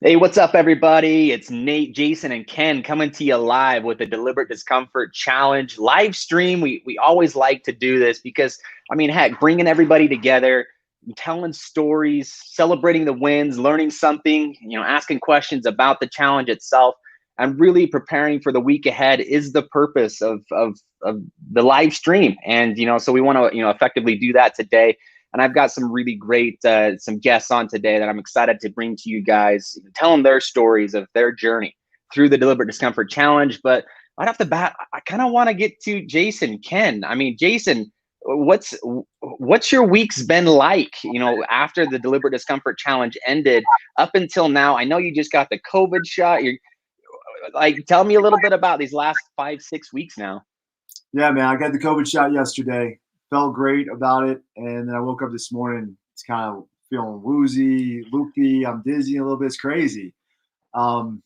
Hey, what's up, everybody? It's Nate, Jason, and Ken coming to you live with the Deliberate Discomfort Challenge live stream. We always like to do this because, I mean, heck, bringing everybody together, telling stories, celebrating the wins, learning something, asking questions about the challenge itself, and really preparing for the week ahead is the purpose of the live stream. And so we want to effectively do that today. And I've got some really great some guests on today that I'm excited to bring to you guys, tell them their stories of their journey through the Deliberate Discomfort Challenge. But right off the bat, I kind of want to get to Jason, Ken. I mean, Jason, what's your week's been like? After the Deliberate Discomfort Challenge ended up until now. I know you just got the COVID shot. You're like, tell me a little bit about these last 5-6 weeks now. Yeah, man, I got the COVID shot yesterday. Felt great about it, and then I woke up this morning. It's kind of feeling woozy, loopy. I'm dizzy a little bit. It's crazy, and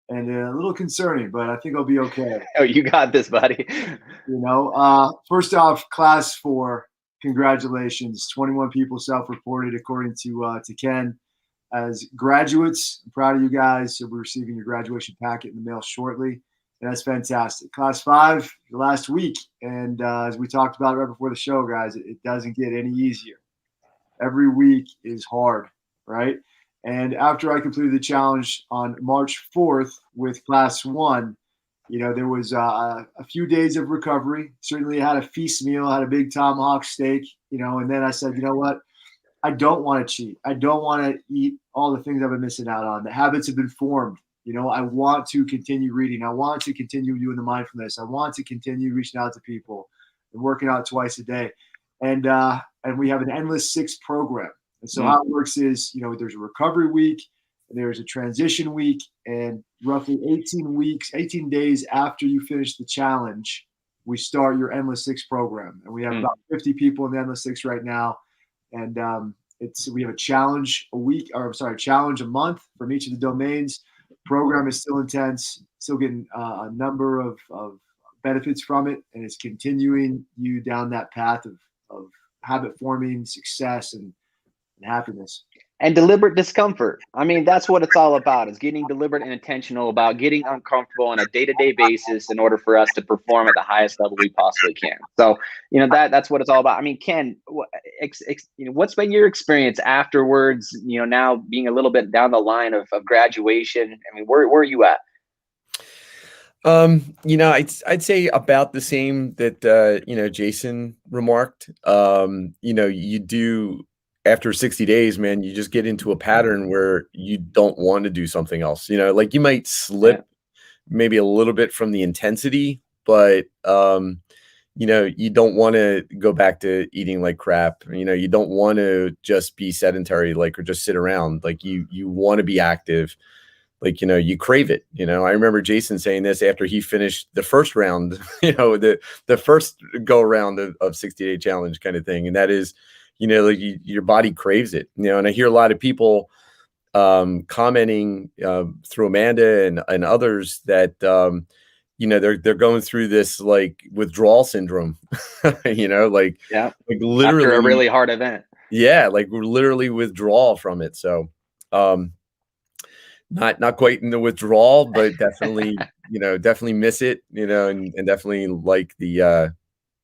a little concerning, but I think I'll be okay. Oh, you got this, buddy. First off, class 4, congratulations. 21 people self-reported, according to Ken, as graduates. I'm proud of you guys. You'll be receiving your graduation packet in the mail shortly. And that's fantastic. Class 5, the last week. And as we talked about right before the show, guys, it doesn't get any easier. Every week is hard, right? And after I completed the challenge on March 4th with Class 1, there was a few days of recovery. Certainly had a feast meal, had a big tomahawk steak, and then I said, you know what? I don't want to cheat. I don't want to eat all the things I've been missing out on. The habits have been formed. I want to continue reading. I want to continue doing the mindfulness. I want to continue reaching out to people and working out twice a day. And we have an endless 6 program. And so how it works is, there's a recovery week, there's a transition week, and roughly 18 days after you finish the challenge, we start your endless 6 program. And we have about 50 people in the endless 6 right now. And we have a challenge challenge a month from each of the domains. Program is still intense, still getting a number of benefits from it, and it's continuing you down that path of habit forming, success, and happiness. And deliberate discomfort. I mean, that's what it's all about, is getting deliberate and intentional about getting uncomfortable on a day-to-day basis in order for us to perform at the highest level we possibly can. So, that's what it's all about. I mean, Ken, what's been your experience afterwards, now being a little bit down the line of graduation? I mean, where are you at? I'd say about the same that, Jason remarked. You do, after 60 days, man, you just get into a pattern where you don't want to do something else. Like you might slip maybe a little bit from the intensity, but, you don't want to go back to eating like crap. You don't want to just be sedentary, or just sit around. Like you want to be active. You crave it. I remember Jason saying this after he finished the first round, the first go around of 60-day challenge kind of thing. And that is, your body craves it, and I hear a lot of people commenting through Amanda and others that, they're going through this withdrawal syndrome, literally after a really hard event. Yeah. We're literally withdrawal from it. So, not quite in the withdrawal, but definitely, definitely miss it, and definitely like the,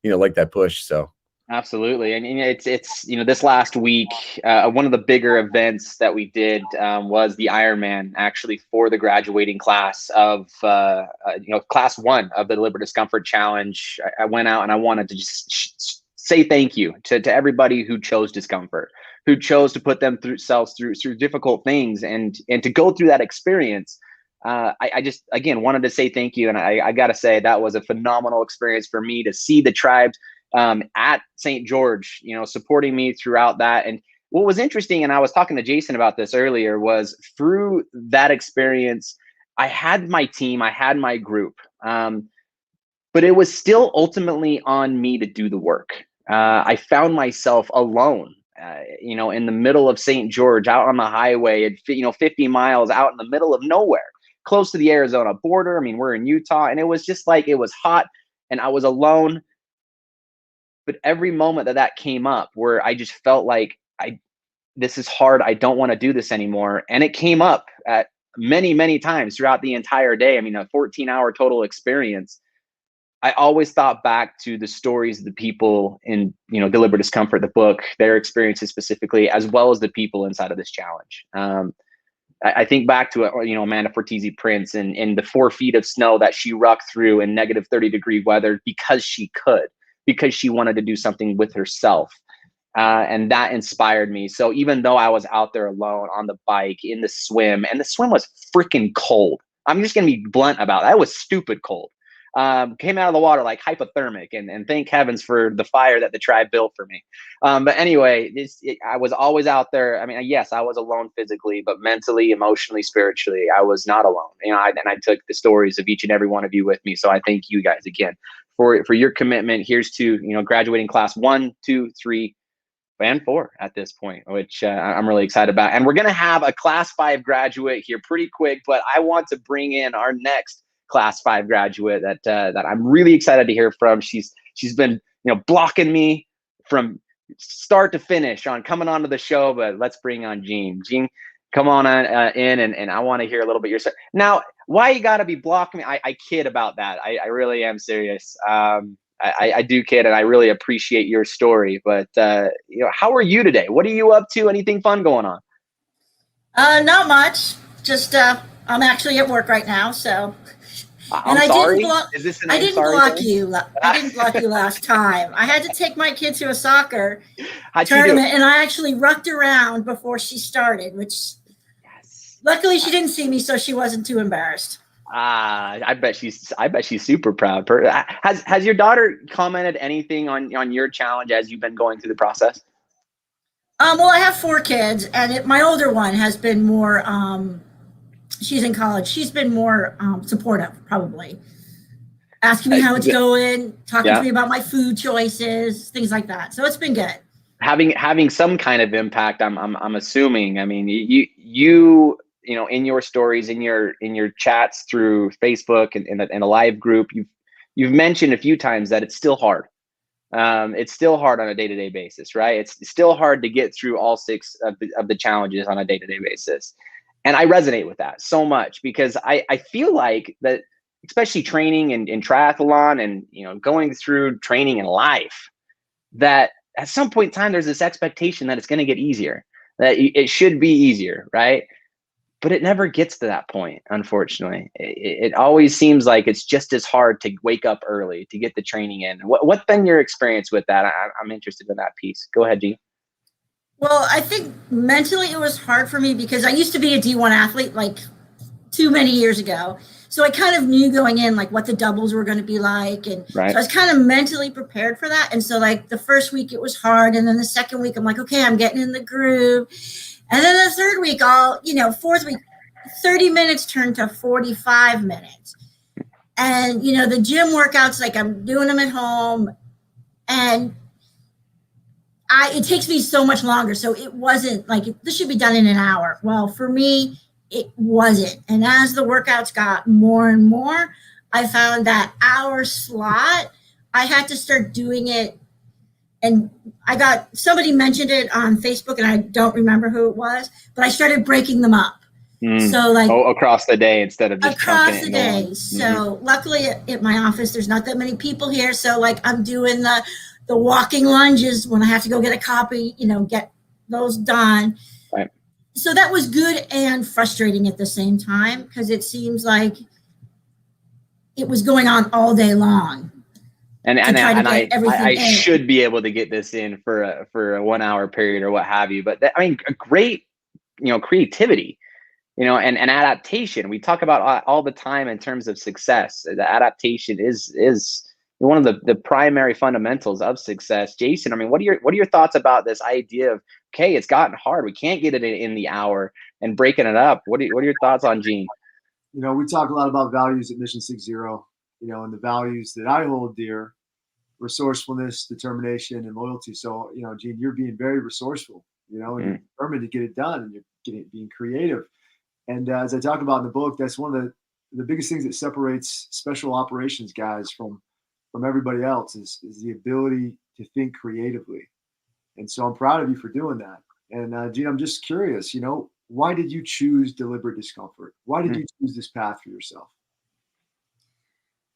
like that push. So. Absolutely. And it's this last week, one of the bigger events that we did was the Ironman, actually, for the graduating class of, class 1 of the Deliberate Discomfort Challenge. I went out and I wanted to just say thank you to everybody who chose discomfort, who chose to put themselves through difficult things and to go through that experience. I just, again, wanted to say thank you. And I got to say, that was a phenomenal experience for me to see the tribes at St. George, supporting me throughout that. And what was interesting, and I was talking to Jason about this earlier, was through that experience, I had my team, I had my group, but it was still ultimately on me to do the work. I found myself alone, in the middle of St. George, out on the highway at 50 miles out in the middle of nowhere, close to the Arizona border. I mean, we're in Utah, and it was just it was hot and I was alone. But every moment that came up where I just felt like this is hard, I don't want to do this anymore. And it came up at many, many times throughout the entire day, I mean, a 14-hour total experience, I always thought back to the stories of the people in, Deliberate Discomfort, the book, their experiences specifically, as well as the people inside of this challenge. I think back to, Amanda Fortizzi Prince and in the 4 feet of snow that she rucked through in negative 30-degree weather because she could, because she wanted to do something with herself. And that inspired me. So even though I was out there alone on the bike in the swim, and the swim was freaking cold, I'm just going to be blunt about it. That was stupid cold. Came out of the water like hypothermic, and thank heavens for the fire that the tribe built for me. But anyway, I was always out there. I mean, yes, I was alone physically, but mentally, emotionally, spiritually, I was not alone. And I took the stories of each and every one of you with me. So I thank you guys again for your commitment. Here's to, graduating class 1, 2, 3, and 4 at this point, which I'm really excited about. And we're going to have a class 5 graduate here pretty quick, but I want to bring in our next class 5 graduate that I'm really excited to hear from. She's been, blocking me from start to finish on coming onto the show, but let's bring on Jean. Jean, come on in, and I want to hear a little bit your story. Now, why you got to be blocking me? I kid about that. I really am serious. I do kid, and I really appreciate your story. But how are you today? What are you up to? Anything fun going on? Not much. Just I'm actually at work right now, so. I'm sorry. Is this an I didn't block you. I didn't block you last time. I had to take my kid to a soccer tournament, and I actually rucked around before she started, which luckily she didn't see me, so she wasn't too embarrassed. I bet she's super proud. Has your daughter commented anything on your challenge as you've been going through the process? Well, I have 4 kids, and my older one has been more. She's in college. She's been more supportive, probably asking me how it's going, talking to me about my food choices, things like that. So it's been good. Having some kind of impact, I'm assuming. I mean, you in your stories, in your chats through Facebook and in a live group, you've mentioned a few times that it's still hard. It's still hard on a day-to-day basis, right? It's still hard to get through all 6 of the challenges on a day-to-day basis. And I resonate with that so much because I feel like that, especially training in triathlon and, going through training in life, that at some point in time, there's this expectation that it's going to get easier, that it should be easier, right? But it never gets to that point, unfortunately. It always seems like it's just as hard to wake up early, to get the training in. What's been your experience with that? I'm interested in that piece. Go ahead, Jean. Well, I think mentally it was hard for me because I used to be a D1 athlete like too many years ago. So I kind of knew going in like what the doubles were going to be like. And so I was kind of mentally prepared for that. And so like the first week it was hard. And then the second week I'm like, okay, I'm getting in the groove. And then the third week, fourth week, 30 minutes turned to 45 minutes. And, the gym workouts, like I'm doing them at home. And it takes me so much longer. So it wasn't like this should be done in an hour. Well, for me, it wasn't. And as the workouts got more and more, I found that hour slot, I had to start doing it. And somebody mentioned it on Facebook and I don't remember who it was, but I started breaking them up. So like across the day instead of just across the day. So luckily at my office, there's not that many people here. So like I'm doing the walking lunges when I have to go get a copy, get those done. Right. So that was good and frustrating at the same time because it seems like it was going on all day long. And I should be able to get this in for a 1 hour period or what have you. But a great, creativity, and adaptation. We talk about all the time in terms of success. The adaptation is one of the primary fundamentals of success. Jason, what are your thoughts about this idea of, okay, it's gotten hard, we can't get it in the hour, and breaking it up? What are your thoughts on Jean? We talk a lot about values at Mission 60, and the values that I hold dear: resourcefulness, determination, and loyalty. So, Jean, you're being very resourceful, and you're determined to get it done, and you're being creative. And as I talk about in the book, that's one of the biggest things that separates special operations guys from everybody else is the ability to think creatively. And so I'm proud of you for doing that. And Jean, I'm just curious, why did you choose Deliberate Discomfort? Why did you choose this path for yourself?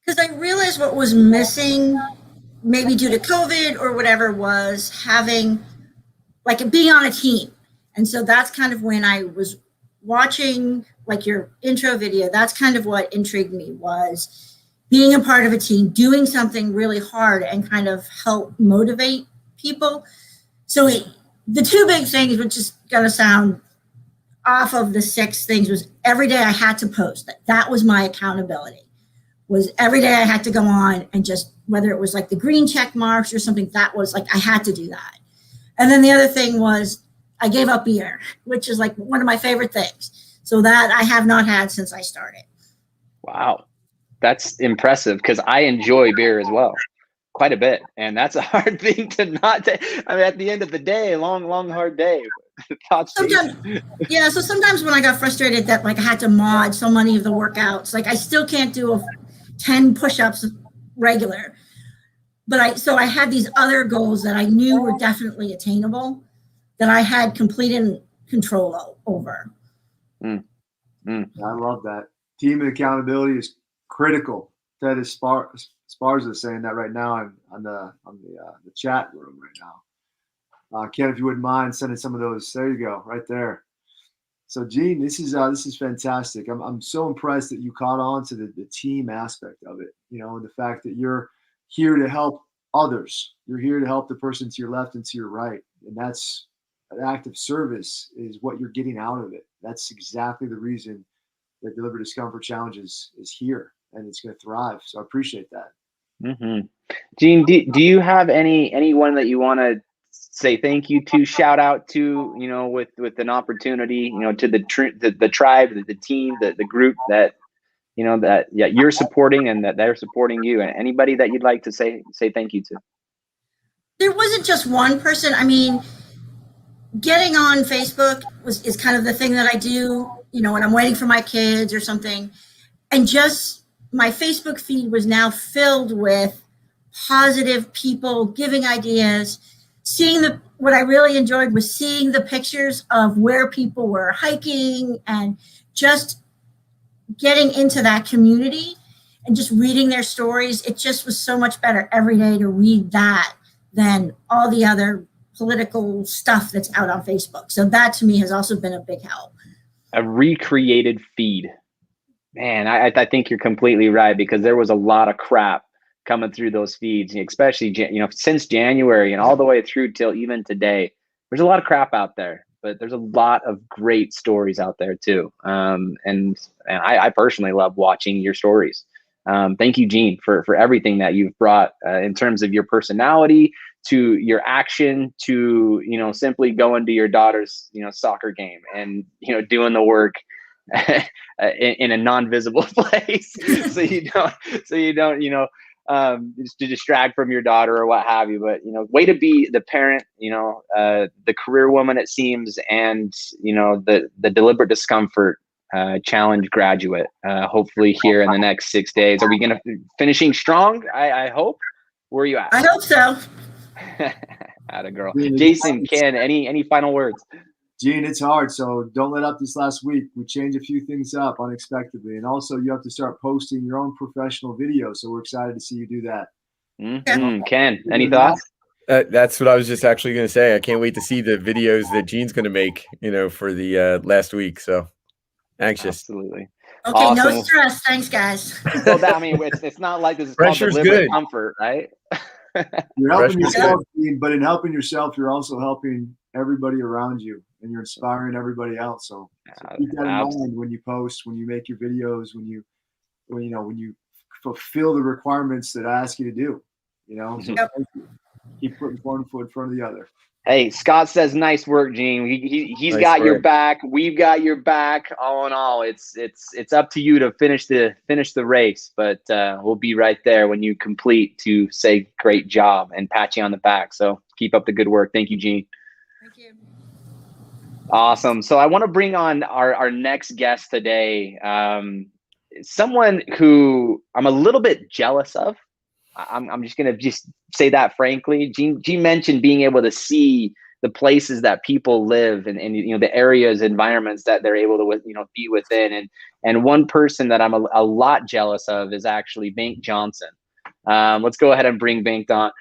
Because I realized what was missing, maybe due to COVID or whatever, was having like being on a team. And so that's kind of when I was watching like your intro video. That's kind of what intrigued me, was being a part of a team, doing something really hard and kind of help motivate people. So the two big things, which is going to sound off of the 6 things, was every day I had to post. That was my accountability. Was every day I had to go on and just, whether it was like the green check marks or something, that was like, I had to do that. And then the other thing was I gave up beer, which is like one of my favorite things. So that I have not had since I started. Wow. That's impressive, because I enjoy beer as well, quite a bit. And that's a hard thing to not take. I mean, at the end of the day, long, hard day. Sometimes, yeah. So sometimes when I got frustrated that like I had to mod so many of the workouts, like I still can't do 10 push-ups regular. But I had these other goals that I knew were definitely attainable, that I had complete control over. I love that. Team accountability is critical. Ted Esparza is saying that right now on the chat room right now. Ken, if you wouldn't mind sending some of those, there you go, right there. So, Gene, this is fantastic. I'm so impressed that you caught on to the team aspect of it. You know, the fact that you're here to help others. You're here to help the person to your left and to your right, and that's an act of service is what you're getting out of it. That's exactly the reason that Deliberate Discomfort Challenge is here, and it's going to thrive. So I appreciate that. Mm-hmm. Gene, do you have anyone that you want to say thank you to, shout out to, you know, with an opportunity, you know, to the tribe, the team, the group that, you know, that you're supporting and that they're supporting you, and anybody that you'd like to say thank you to? There wasn't just one person. I mean, getting on Facebook is kind of the thing that I do, you know, when I'm waiting for my kids or something. And just my Facebook feed was now filled with positive people giving ideas. What I really enjoyed was seeing the pictures of where people were hiking and just getting into that community and just reading their stories. It just was so much better every day to read that than all the other political stuff that's out on Facebook. So that to me has also been a big help. A recreated feed. Man, I think you're completely right, because there was a lot of crap coming through those feeds, especially, you know, since January and all the way through till even today. There's a lot of crap out there, but there's a lot of great stories out there too. And I personally love watching your stories. Thank you, Gene, for everything that you've brought in terms of your personality, to your action, to, you know, simply going to your daughter's, you know, soccer game and, you know, doing the work in a non-visible place, so you don't, you know, just to distract from your daughter or what have you. But, you know, way to be the parent, you know, the career woman, it seems, and, you know, the Deliberate Discomfort Challenge graduate, hopefully here in the next 6 days. Are we going to finishing strong? I hope. Where are you at? I hope so. Atta girl. Jason, Ken, any final words? Gene, it's hard, so don't let up this last week. We changed a few things up unexpectedly, and also you have to start posting your own professional videos, so we're excited to see you do that. Mm-hmm. Ken, any thoughts? That's what I was just actually going to say. I can't wait to see the videos that Gene's going to make, you know, for the last week. So anxious. Absolutely. Okay, awesome. No stress. Thanks, guys. Well, I mean, it's not like this is Pressure's called Deliberate good. Comfort, right? You're helping yourself, Gene, but in helping yourself, you're also helping everybody around you, and you're inspiring everybody else. So keep that in mind when you post, when you make your videos, when you fulfill the requirements that I ask you to do. You know, so keep putting one foot in front of the other. Hey, Scott says, nice work, Gene. He's nice got work. Your back. We've got your back. All in all, it's up to you to finish the race, but we'll be right there when you complete to say great job and pat you on the back. So keep up the good work. Thank you, Gene. Thank you. Awesome. So I want to bring on our next guest today, someone who I'm a little bit jealous of. I'm just going to say that frankly. Gene mentioned being able to see the places that people live and you know, the areas, environments that they're able to, you know, be within. And one person that I'm a lot jealous of is actually Bank Johnson. Let's go ahead and bring Bank on.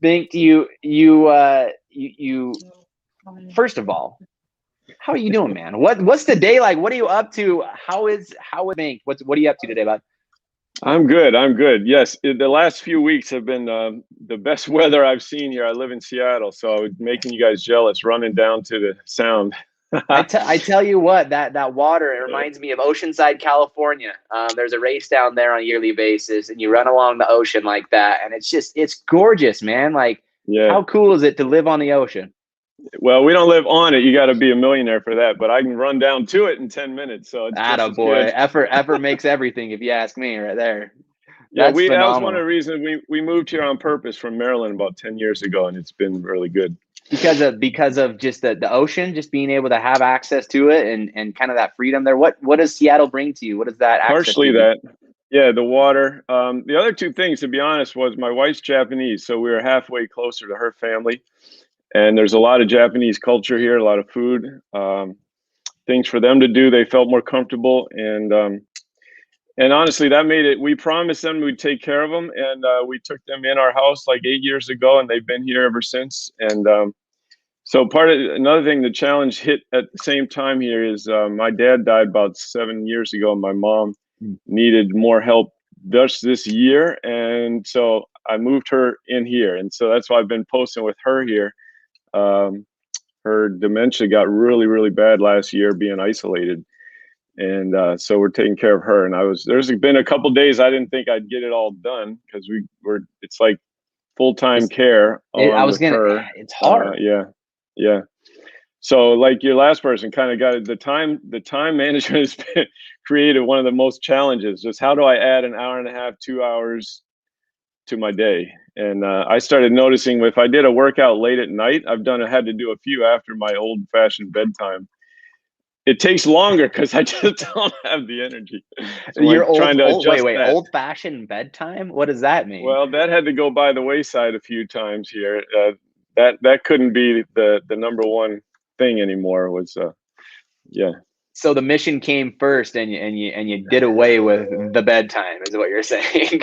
Bank, you first of all, how are you doing, man? What's the day like? What are you up to? How is Bank? What are you up to today, bud? I'm good. Yes, the last few weeks have been the best weather I've seen here. I live in Seattle, so making you guys jealous, running down to the sound. I tell you what, that water, it reminds me of Oceanside, California. There's a race down there on a yearly basis, and you run along the ocean like that, and it's gorgeous, man. Like, how cool is it to live on the ocean? Well, we don't live on it. You got to be a millionaire for that, but I can run down to it in 10 minutes. So it's attaboy. Effort makes everything, if you ask me, right there. That was one of the reasons we moved here on purpose from Maryland about 10 years ago, and it's been really good. Because of just the ocean, just being able to have access to it and kind of that freedom there. What does Seattle bring to you? What is that? Partially that. Yeah, the water. The other two things, to be honest, was my wife's Japanese, so we were halfway closer to her family. And there's a lot of Japanese culture here, a lot of food, things for them to do. They felt more comfortable, and honestly, that made it. We promised them we'd take care of them, and we took them in our house like 8 years ago, and they've been here ever since. And so another thing, the challenge hit at the same time here is my dad died about 7 years ago, and my mom needed more help just this year, and so I moved her in here, and so that's why I've been posting with her here. Her dementia got really, really bad last year, being isolated. And so we're taking care of her. And there's been a couple days I didn't think I'd get it all done because it's like full-time care. It's hard. Yeah. So like your last person kind of got the time management has created one of the most challenges. Just how do I add an hour and a half, 2 hours to my day? And I started noticing if I did a workout late at night, had to do a few after my old-fashioned bedtime. It takes longer because I just don't have the energy. So you're old-fashioned bedtime? What does that mean? Well, that had to go by the wayside a few times here. That couldn't be the number one thing anymore. So the mission came first, and you did away with the bedtime, is what you're saying.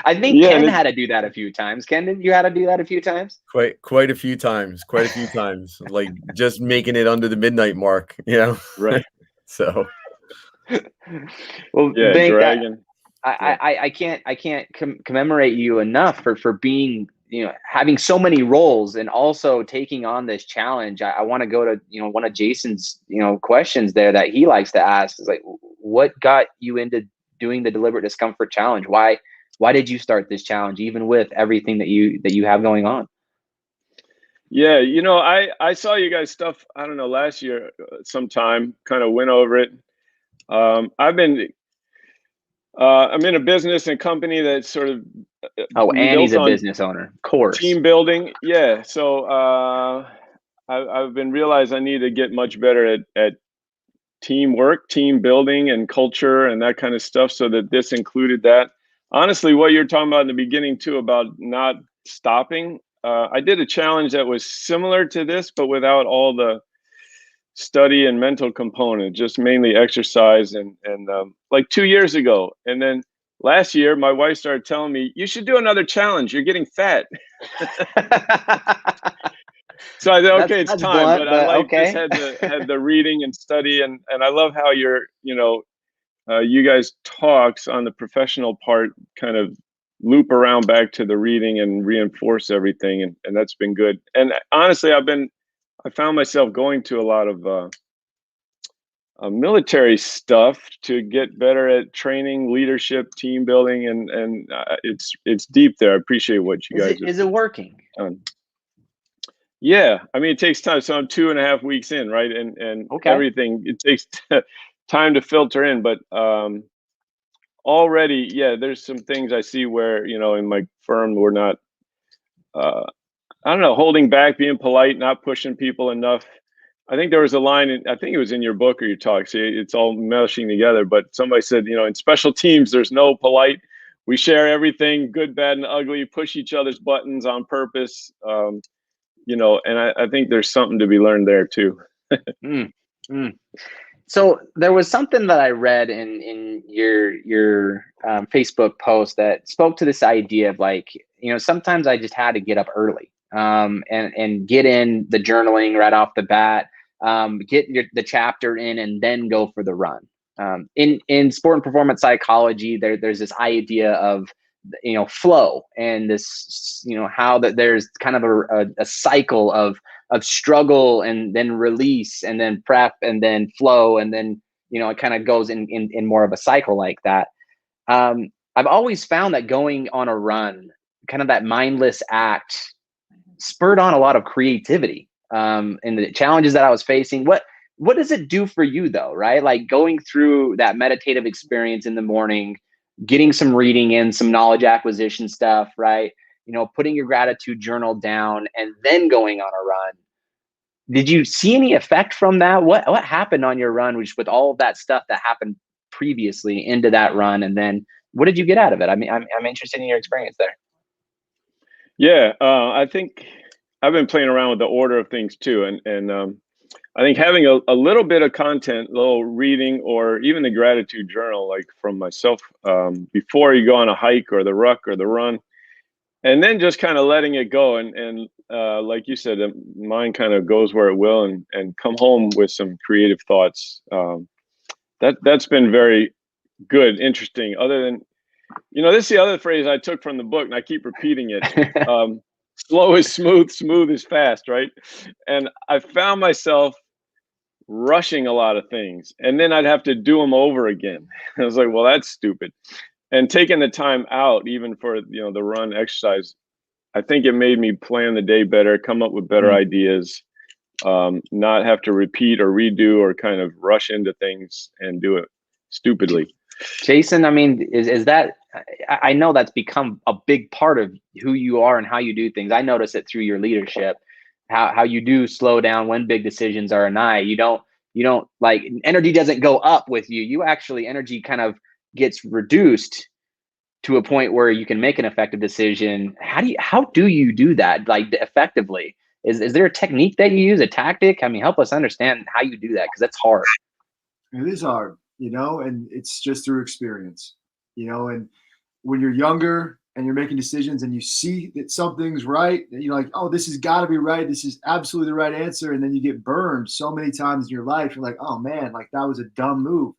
I think Ken had to do that a few times. Ken, didn't you have to do that a few times? Quite a few times. Like just making it under the midnight mark, you know? Right. So. Well, yeah, Dragon. I can't commemorate you enough for being, you know, having so many roles and also taking on this challenge. I want to go to, you know, one of Jason's, you know, questions there that he likes to ask is like, what got you into doing the Deliberate Discomfort Challenge? Why did you start this challenge, even with everything that you have going on? Yeah, you know, I saw you guys stuff, I don't know, last year sometime, kind of went over it. I'm in a business and company that's sort of Annie's a business owner, of course. Team building, yeah. So I've been realized I need to get much better at teamwork, team building, and culture and that kind of stuff. So that this included that. Honestly, what you're talking about in the beginning too about not stopping. I did a challenge that was similar to this, but without all the study and mental component, just mainly exercise and like 2 years ago. And then last year, my wife started telling me, you should do another challenge. You're getting fat. So I said, okay, it's time. Blunt, but I like just had the reading and study. And I love how you guys talks on the professional part kind of loop around back to the reading and reinforce everything. And that's been good. And honestly, I found myself going to a lot of military stuff to get better at training, leadership, team building, and it's deep there. I appreciate what you guys. Is it working? Yeah, I mean, it takes time. So I'm 2.5 weeks in, right? And everything, it takes time to filter in. But already, yeah, there's some things I see where, in my firm, we're not, I don't know, holding back, being polite, not pushing people enough. I think there was a line, I think it was in your book or your talk. See, it's all meshing together. But somebody said, in special teams, there's no polite. We share everything, good, bad, and ugly, push each other's buttons on purpose. and I think there's something to be learned there too. mm, mm. So there was something that I read in your Facebook post that spoke to this idea of like, sometimes I just had to get up early and get in the journaling right off the bat, get the chapter in, and then go for the run. In sport and performance psychology, there's this idea of flow, and this how that there's kind of a cycle of struggle and then release and then prep and then flow, and then it kind of goes in more of a cycle like that. I've always found that going on a run, kind of that mindless act, spurred on a lot of creativity and the challenges that I was facing. What does it do for you though, right? Like going through that meditative experience in the morning, getting some reading in, some knowledge acquisition stuff, right? Putting your gratitude journal down and then going on a run. Did you see any effect from that? What happened on your run, with all of that stuff that happened previously into that run? And then what did you get out of it? I mean, I'm interested in your experience there. Yeah, I think I've been playing around with the order of things too. And I think having a little bit of content, a little reading, or even the gratitude journal, like from myself, before you go on a hike or the ruck or the run, and then just kind of letting it go. And like you said, the mind kind of goes where it will, and come home with some creative thoughts. That's been very good, interesting. Other than, this is the other phrase I took from the book, and I keep repeating it. Slow is smooth, smooth is fast, right? And I found myself rushing a lot of things, and then I'd have to do them over again. I was like, well, that's stupid. And taking the time out, even for the run exercise, I think it made me plan the day better, come up with better ideas, not have to repeat or redo or kind of rush into things and do it stupidly. Jason, I mean, is that, I know that's become a big part of who you are and how you do things. I notice it through your leadership, how you do slow down when big decisions are nigh. You don't like, energy doesn't go up with you. You actually, energy kind of gets reduced to a point where you can make an effective decision. How do you do that, like, effectively? Is there a technique that you use, a tactic? I mean, help us understand how you do that, because that's hard. It is hard, and it's just through experience, and when you're younger and you're making decisions and you see that something's right, and you're like, oh, this has got to be right. This is absolutely the right answer. And then you get burned so many times in your life. You're like, oh man, like that was a dumb move.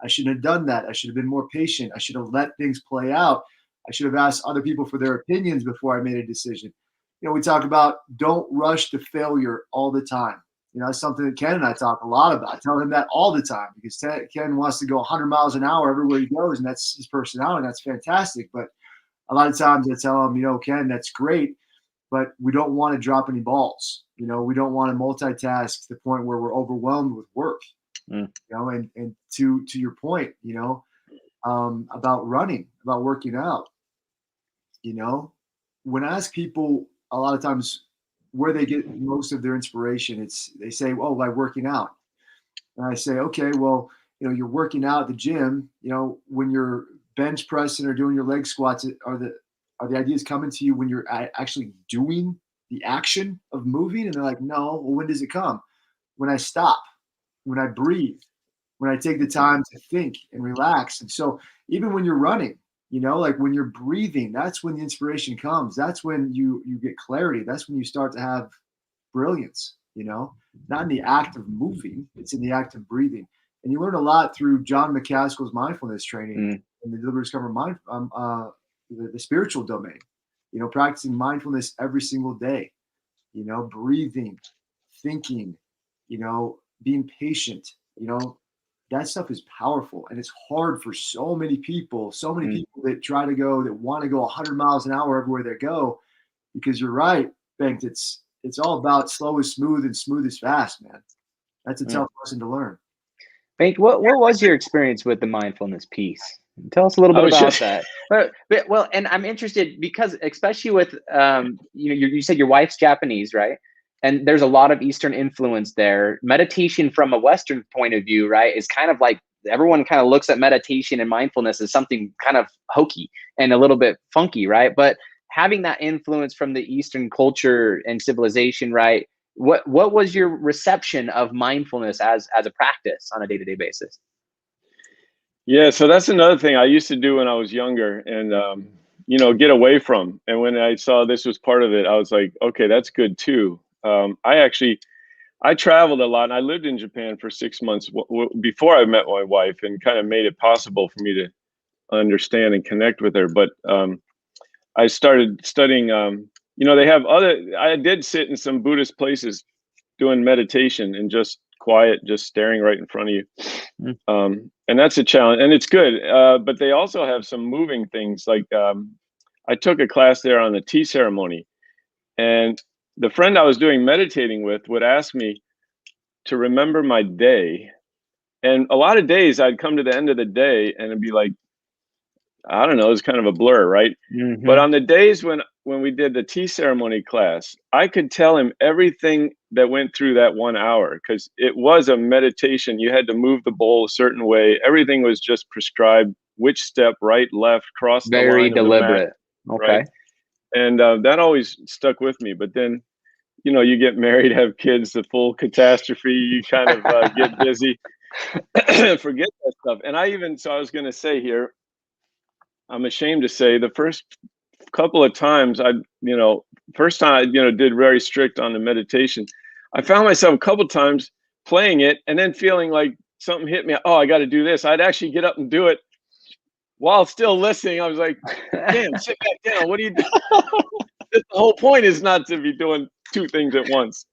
I shouldn't have done that. I should have been more patient. I should have let things play out. I should have asked other people for their opinions before I made a decision. We talk about don't rush to failure all the time. It's something that Ken and I talk a lot about. I tell him that all the time, because Ken wants to go 100 miles an hour everywhere he goes, and that's his personality. That's fantastic. But a lot of times I tell him, Ken, that's great, but we don't want to drop any balls. We don't want to multitask to the point where we're overwhelmed with work. And to your point, about running, about working out, when I ask people a lot of times where they get most of their inspiration, they say, oh, by working out. And I say, okay, well, you're working out at the gym, when you're bench pressing or doing your leg squats, are the ideas coming to you when you're actually doing the action of moving? And they're like, no. Well, when does it come? When I stop, when I breathe, when I take the time to think and relax. And so even when you're running, like when you're breathing, that's when the inspiration comes. That's when you get clarity. That's when you start to have brilliance, not in the act of moving, it's in the act of breathing. And you learn a lot through John McCaskill's mindfulness training in the Deliberate Discomfort the spiritual domain, practicing mindfulness every single day, breathing, thinking, being patient, that stuff is powerful. And it's hard for so many people that want to go 100 miles an hour everywhere they go, because you're right, Bengt, it's all about slow is smooth and smooth is fast, man. That's a tough lesson to learn. Bengt, what was your experience with the mindfulness piece? Tell us a little bit about that. Well, and I'm interested because, especially with, you said your wife's Japanese, right? And there's a lot of Eastern influence there. Meditation from a Western point of view, right, is kind of like, everyone kind of looks at meditation and mindfulness as something kind of hokey and a little bit funky, right? But having that influence from the Eastern culture and civilization, right? What was your reception of mindfulness as a practice on a day-to-day basis? Yeah, so that's another thing I used to do when I was younger, and get away from. And when I saw this was part of it, I was like, okay, that's good too. I traveled a lot, and I lived in Japan for 6 months before I met my wife, and kind of made it possible for me to understand and connect with her. But I started studying. They have other. I did sit in some Buddhist places doing meditation and just quiet, just staring right in front of you. And that's a challenge, and it's good. But they also have some moving things. Like I took a class there on the tea ceremony, and the friend I was doing meditating with would ask me to remember my day. And a lot of days I'd come to the end of the day and it'd be like, I don't know, it's kind of a blur, right? Mm-hmm. But on the days when we did the tea ceremony class, I could tell him everything that went through that 1 hour, because it was a meditation. You had to move the bowl a certain way. Everything was just prescribed, which step, right, left, cross the line. Very deliberate. Okay. Right? And that always stuck with me. But then, you get married, have kids, the full catastrophe, you kind of get busy, forget that stuff. And I was going to say here, I'm ashamed to say the first couple of times first time I, did very strict on the meditation, I found myself a couple of times playing it and then feeling like something hit me. Oh, I got to do this. I'd actually get up and do it while still listening. I was like, damn, sit back down. What do you do? The whole point is not to be doing two things at once.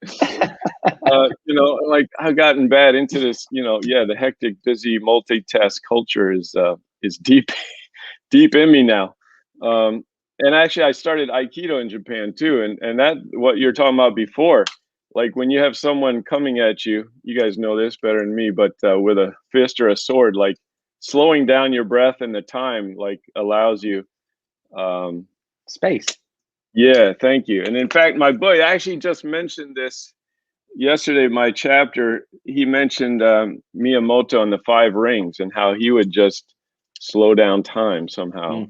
Like I've gotten bad into this, the hectic, busy, multitask culture is deep, deep in me now. And actually I started Aikido in Japan too. And that, what you're talking about before, like when you have someone coming at you, you guys know this better than me, but with a fist or a sword, like slowing down your breath and the time, like allows you space. Yeah, thank you. And in fact, my boy actually just mentioned this yesterday, my chapter. He mentioned Miyamoto and the 5 rings and how he would just slow down time somehow.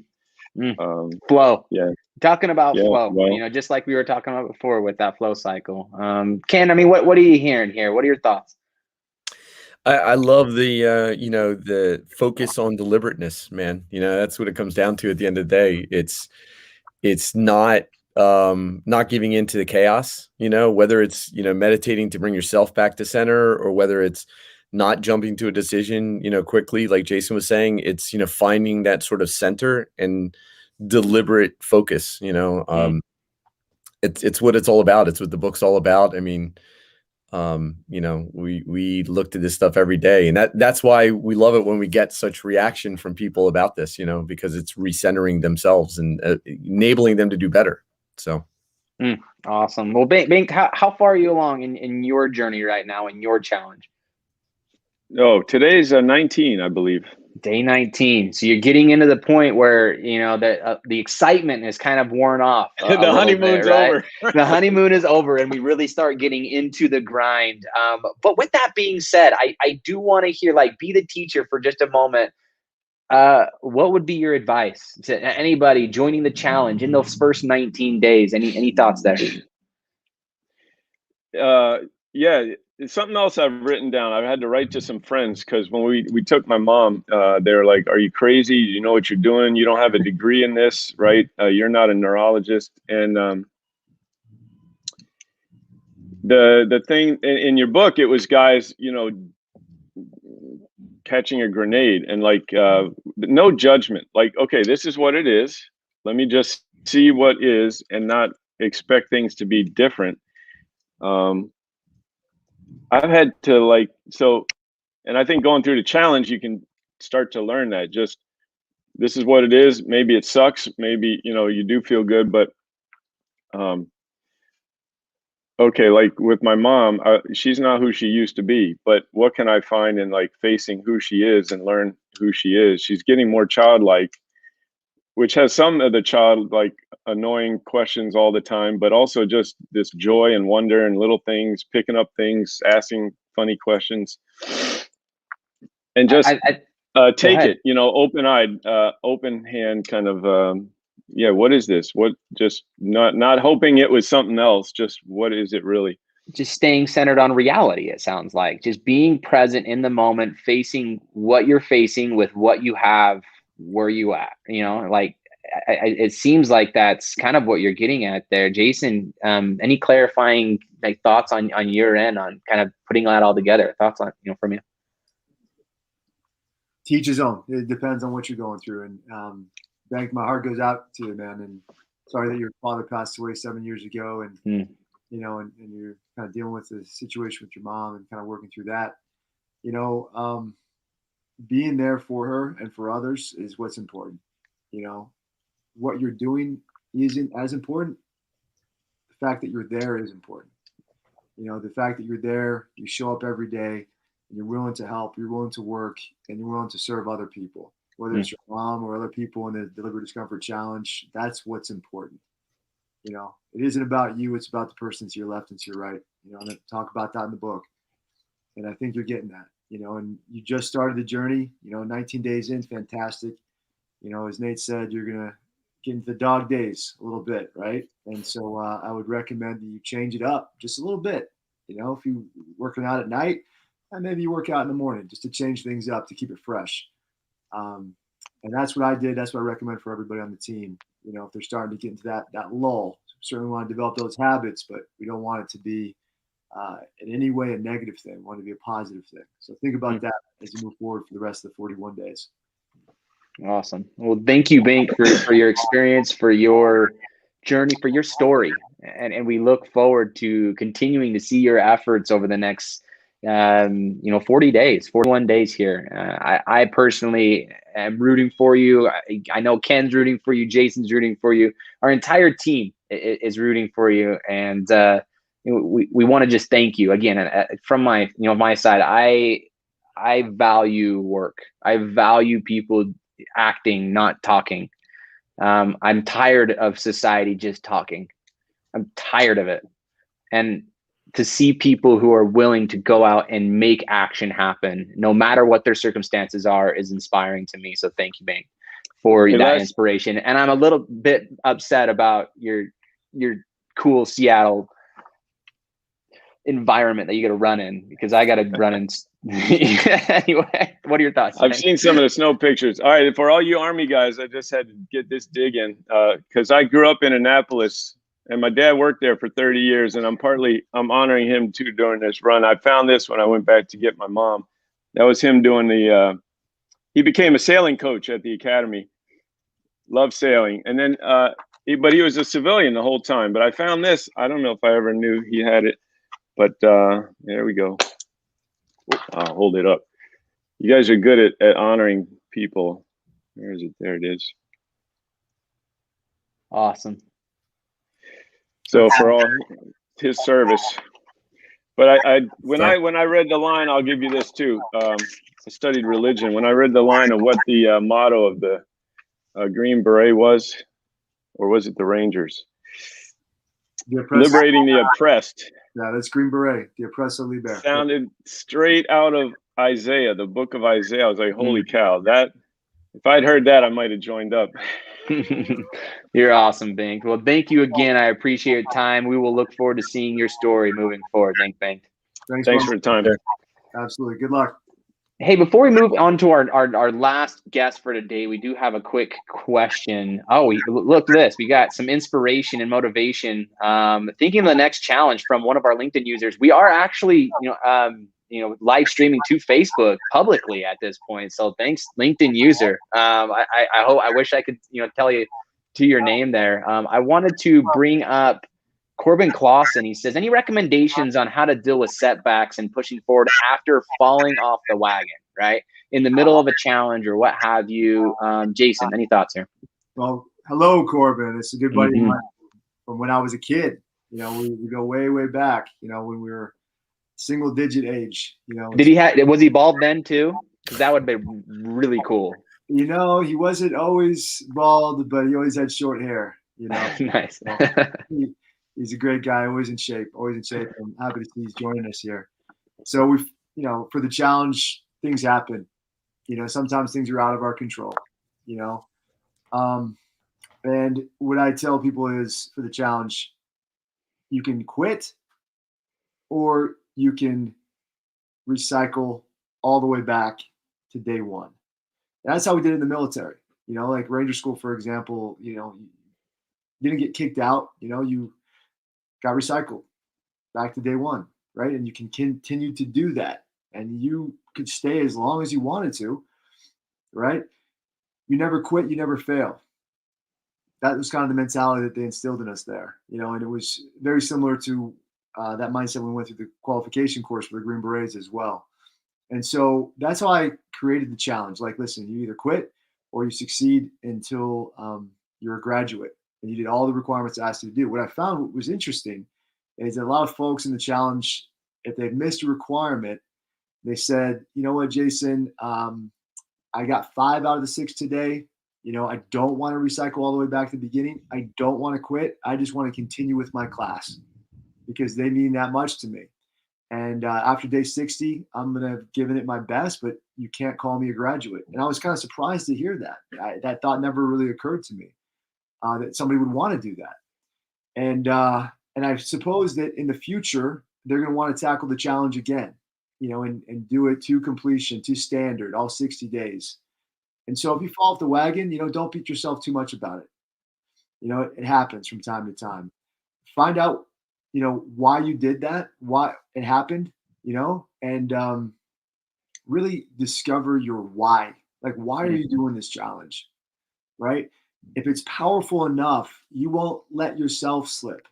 Flow. Yeah. Talking about flow, well, just like we were talking about before with that flow cycle. Ken, I mean, what are you hearing here? What are your thoughts? I love the the focus on deliberateness, man. That's what it comes down to at the end of the day. It's not giving into the chaos, whether it's, meditating to bring yourself back to center, or whether it's not jumping to a decision, quickly, like Jason was saying. It's, finding that sort of center and deliberate focus, it's what it's all about. It's what the book's all about. I mean, we looked at this stuff every day, and that's why we love it when we get such reaction from people about this, because it's recentering themselves and enabling them to do better. So awesome. Well, Bink, how far are you along in your journey right now, in your challenge? Oh, today's 19, I believe. Day 19. So you're getting into the point where, the excitement is kind of worn off. The honeymoon's over. The honeymoon is over, and we really start getting into the grind. But with that being said, I do want to hear, like, be the teacher for just a moment. What would be your advice to anybody joining the challenge in those first 19 days? Any thoughts there? Yeah, it's something else I've written down. I've had to write to some friends, because when we took my mom, they were like, "Are you crazy? You know what you're doing? You don't have a degree in this, right? You're not a neurologist." And the thing in your book, it was guys, catching a grenade, and like no judgment. Like, okay, this is what it is. Let me just see what is, and not expect things to be different. I've had to and I think going through the challenge, you can start to learn that just, this is what it is. Maybe it sucks. Maybe, you do feel good, but, okay. Like with my mom, she's not who she used to be, but what can I find in like facing who she is and learn who she is? She's getting more childlike, which has some of the childlike annoying questions all the time, but also just this joy and wonder and little things, picking up things, asking funny questions, and just take it, open-eyed, open hand kind of what is this? What, just not hoping it was something else. Just what is it really? Just staying centered on reality. It sounds like just being present in the moment, facing what you're facing with what you have, where you at, like it seems like that's kind of what you're getting at there, Jason. Any clarifying like thoughts on your end on kind of putting that all together? Thoughts on, from you? Teach his own. It depends on what you're going through. And Bank, my heart goes out to you, man. And sorry that your father passed away 7 years ago. And and you're kind of dealing with the situation with your mom and kind of working through that. Being there for her and for others is what's important. What you're doing isn't as important. The fact that you're there is important. The fact that you're there, you show up every day, and you're willing to help, you're willing to work, and you're willing to serve other people, whether it's your mom or other people in the Deliberate Discomfort Challenge. That's what's important. It isn't about you. It's about the person to your left and to your right. And I talk about that in the book. And I think you're getting that, and you just started the journey, 19 days in, fantastic. As Nate said, you're going to get into the dog days a little bit, right? And so I would recommend that you change it up just a little bit. If you're working out at night, and maybe you work out in the morning just to change things up, to keep it fresh. And that's what I did. That's what I recommend for everybody on the team. If they're starting to get into that lull, certainly want to develop those habits, but we don't want it to be in any way a negative thing. We want it to be a positive thing. So think about that as you move forward for the rest of the 41 days. Awesome. Well, thank you, Bank, for your experience, for your journey, for your story. And we look forward to continuing to see your efforts over the next 40 days, 41 days here. I personally am rooting for you. I know Ken's rooting for you. Jason's rooting for you. Our entire team is rooting for you. And we want to just thank you again from my, my side. I value work. I value people acting, not talking. I'm tired of society just talking. I'm tired of it. And to see people who are willing to go out and make action happen, no matter what their circumstances are, is inspiring to me. So thank you, Bank, for that inspiration. And I'm a little bit upset about your cool Seattle environment that you got to run in, because I got to run in. Anyway, what are your thoughts? I've seen some of the snow pictures. All right, for all you Army guys, I just had to get this dig in because I grew up in Annapolis. And my dad worked there for 30 years, and I'm honoring him too during this run. I found this when I went back to get my mom. That was him doing he became a sailing coach at the academy. Loved sailing. And then, but he was a civilian the whole time. But I found this. I don't know if I ever knew he had it, but there we go. I'll hold it up. You guys are good at honoring people. Where is it? There it is. Awesome. So for all his service, but when I read the line, I'll give you this too. I studied religion. When I read the line of what the motto of the Green Beret was, or was it the Rangers? Liberating the oppressed. Yeah, that's Green Beret. The oppressor liber. Sounded straight out of Isaiah, the book of Isaiah. I was like, holy cow! That if I'd heard that, I might have joined up. You're awesome, Bank. Well, thank you again. I appreciate your time. We will look forward to seeing your story moving forward. Thanks, Bank. Thanks for the time. Absolutely. Good luck. Hey, before we move on to our last guest for today, we do have a quick question. Oh, look at this. We got some inspiration and motivation. Thinking of the next challenge from one of our LinkedIn users. We are actually, live streaming to Facebook publicly at this point. So thanks, LinkedIn user. I wish I could, tell you to your name there. I wanted to bring up Corbin Clausen. He says, any recommendations on how to deal with setbacks and pushing forward after falling off the wagon, right? In the middle of a challenge or what have you. Jason, any thoughts here? Well, hello, Corbin. It's a good buddy of mine from when I was a kid. We go way, way back, when we were single digit age, was he bald then too? Because that would be really cool. He wasn't always bald, but he always had short hair, Nice. He's a great guy, always in shape. I'm happy to see he's joining us here. So we've, for the challenge, things happen. Sometimes things are out of our control, And what I tell people is for the challenge, you can quit or you can recycle all the way back to day one. And that's how we did it in the military. You know, like Ranger School, for example, you know, you didn't get kicked out, you know, you got recycled back to day one, right? And you can continue to do that. And you could stay as long as you wanted to, right? You never quit, you never fail. That was kind of the mentality that they instilled in us there, you know, and it was very similar to that mindset when we went through the qualification course for the Green Berets as well. And so that's how I created the challenge. Like, listen, you either quit or you succeed until you're a graduate and you did all the requirements asked you to do. What I found was interesting is that a lot of folks in the challenge, if they've missed a requirement, they said, you know what, Jason, I got 5 out of the 6 today. You know, I don't want to recycle all the way back to the beginning. I don't want to quit. I just want to continue with my class because they mean that much to me. And after day 60, I'm going to have given it my best, but you can't call me a graduate. And I was kind of surprised to hear that. That thought never really occurred to me, that somebody would want to do that. And I suppose that in the future, they're going to want to tackle the challenge again, you know, and do it to completion, to standard, all 60 days. And so if you fall off the wagon, you know, don't beat yourself too much about it. You know, it happens from time to time. Find out, you know, why you did that, why it happened, you know, and really discover your why. Like, why are you doing this challenge, right? If it's powerful enough, you won't let yourself slip,